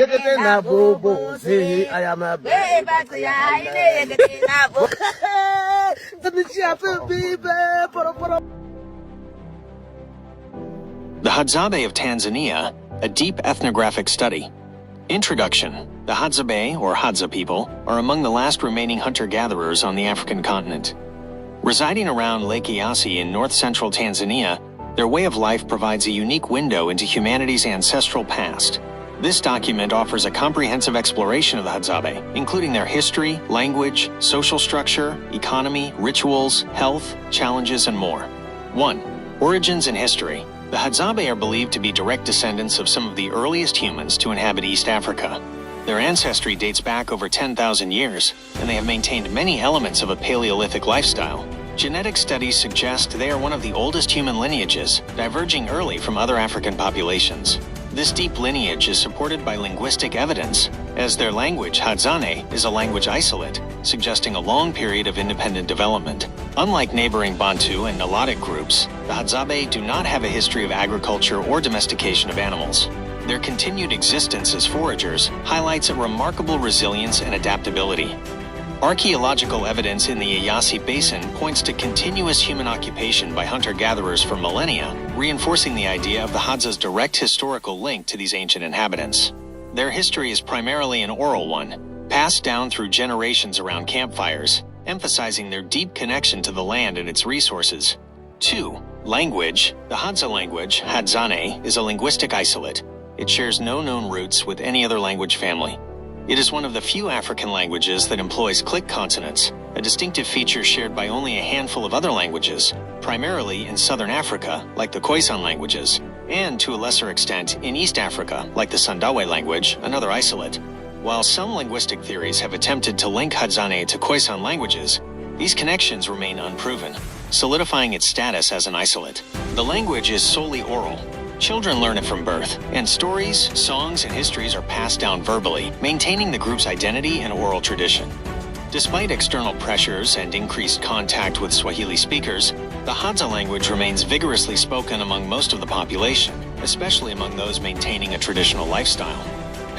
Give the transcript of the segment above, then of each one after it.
na bobo, say I am a baby. The Hadzabe of Tanzania, a deep ethnographic study. Introduction. The Hadzabe, or Hadza people, are among the last remaining hunter-gatherers on the African continent. Residing around Lake Eyasi in north-central Tanzania, their way of life provides a unique window into humanity's ancestral past. This document offers a comprehensive exploration of the Hadzabe, including their history, language, social structure, economy, rituals, health, challenges, and more. 1. Origins and history. The Hadzabe are believed to be direct descendants of some of the earliest humans to inhabit East Africa. Their ancestry dates back over 10,000 years, and they have maintained many elements of a Paleolithic lifestyle. Genetic studies suggest they are one of the oldest human lineages, diverging early from other African populations. This deep lineage is supported by linguistic evidence, as their language, Hadzane, is a language isolate, suggesting a long period of independent development. Unlike neighboring Bantu and Nilotic groups, the Hadzabe do not have a history of agriculture or domestication of animals. Their continued existence as foragers highlights a remarkable resilience and adaptability. Archaeological evidence in the Eyasi Basin points to continuous human occupation by hunter-gatherers for millennia, reinforcing the idea of the Hadza's direct historical link to these ancient inhabitants. Their history is primarily an oral one, passed down through generations around campfires, emphasizing their deep connection to the land and its resources. 2. Language. The Hadza language, Hadzane, is a linguistic isolate. It shares no known roots with any other language family. It is one of the few African languages that employs click consonants, a distinctive feature shared by only a handful of other languages, primarily in southern Africa, like the Khoisan languages, and to a lesser extent in East Africa, like the Sandawe language, another isolate. While some linguistic theories have attempted to link Hadzane to Khoisan languages, these connections remain unproven, solidifying its status as an isolate. The language is solely oral. Children learn it from birth, and stories, songs, and histories are passed down verbally, maintaining the group's identity and oral tradition. Despite external pressures and increased contact with Swahili speakers, the Hadza language remains vigorously spoken among most of the population, especially among those maintaining a traditional lifestyle.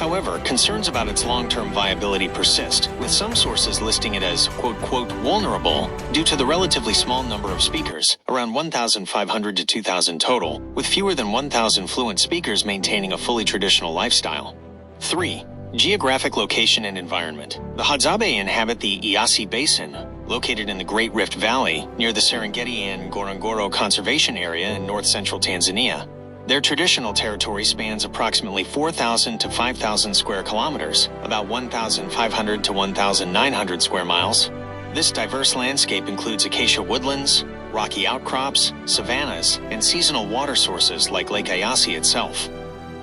However, concerns about its long-term viability persist, with some sources listing it as quote-quote vulnerable due to the relatively small number of speakers, around 1,500 to 2,000 total, with fewer than 1,000 fluent speakers maintaining a fully traditional lifestyle. 3. Geographic location and environment. The Hadzabe inhabit the Eyasi Basin, located in the Great Rift Valley, near the Serengeti and Ngorongoro Conservation Area in north-central Tanzania. Their traditional territory spans approximately 4,000 to 5,000 square kilometers, about 1,500 to 1,900 square miles. This diverse landscape includes acacia woodlands, rocky outcrops, savannas, and seasonal water sources like Lake Eyasi itself.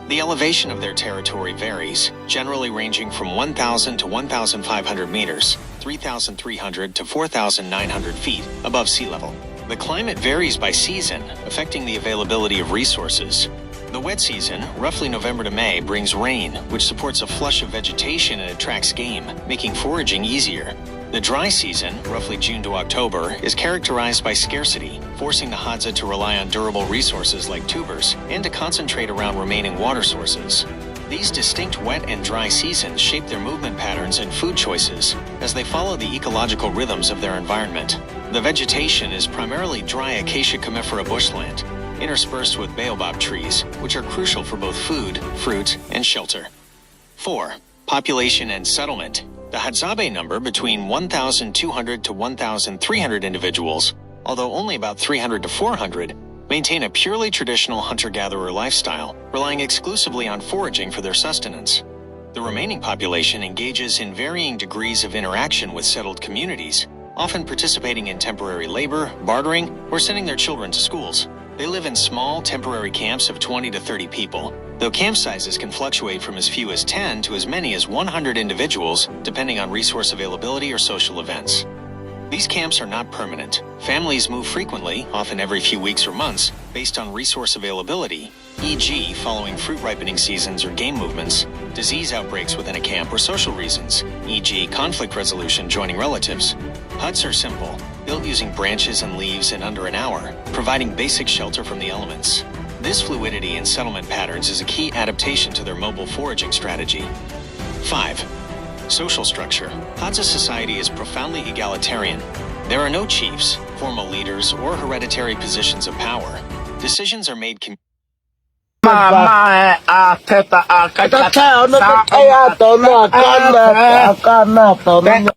The elevation of their territory varies, generally ranging from 1,000 to 1,500 meters, 3,300 to 4,900 feet above sea level. The climate varies by season, affecting the availability of resources. The wet season, roughly November to May, brings rain, which supports a flush of vegetation and attracts game, making foraging easier. The dry season, roughly June to October, is characterized by scarcity, forcing the Hadza to rely on durable resources like tubers and to concentrate around remaining water sources. These distinct wet and dry seasons shape their movement patterns and food choices as they follow the ecological rhythms of their environment. The vegetation is primarily dry acacia comifera bushland, interspersed with baobab trees, which are crucial for both food, fruit, and shelter. 4. Population and settlement. The Hadzabe number between 1,200 to 1,300 individuals, although only about 300 to 400, maintain a purely traditional hunter-gatherer lifestyle, relying exclusively on foraging for their sustenance. The remaining population engages in varying degrees of interaction with settled communities, often participating in temporary labor, bartering, or sending their children to schools. They live in small, temporary camps of 20 to 30 people, though camp sizes can fluctuate from as few as 10 to as many as 100 individuals, depending on resource availability or social events. These camps are not permanent. Families move frequently, often every few weeks or months, based on resource availability, e.g. following fruit ripening seasons or game movements, disease outbreaks within a camp, or social reasons, e.g. conflict resolution joining relatives. Huts are simple, built using branches and leaves in under an hour, providing basic shelter from the elements. This fluidity in settlement patterns is a key adaptation to their mobile foraging strategy. 5. Social structure. Hadza society is profoundly egalitarian. There are no chiefs, formal leaders, or hereditary positions of power. Decisions are made Cái tao theo nó cái ai tao nó con nè tao nó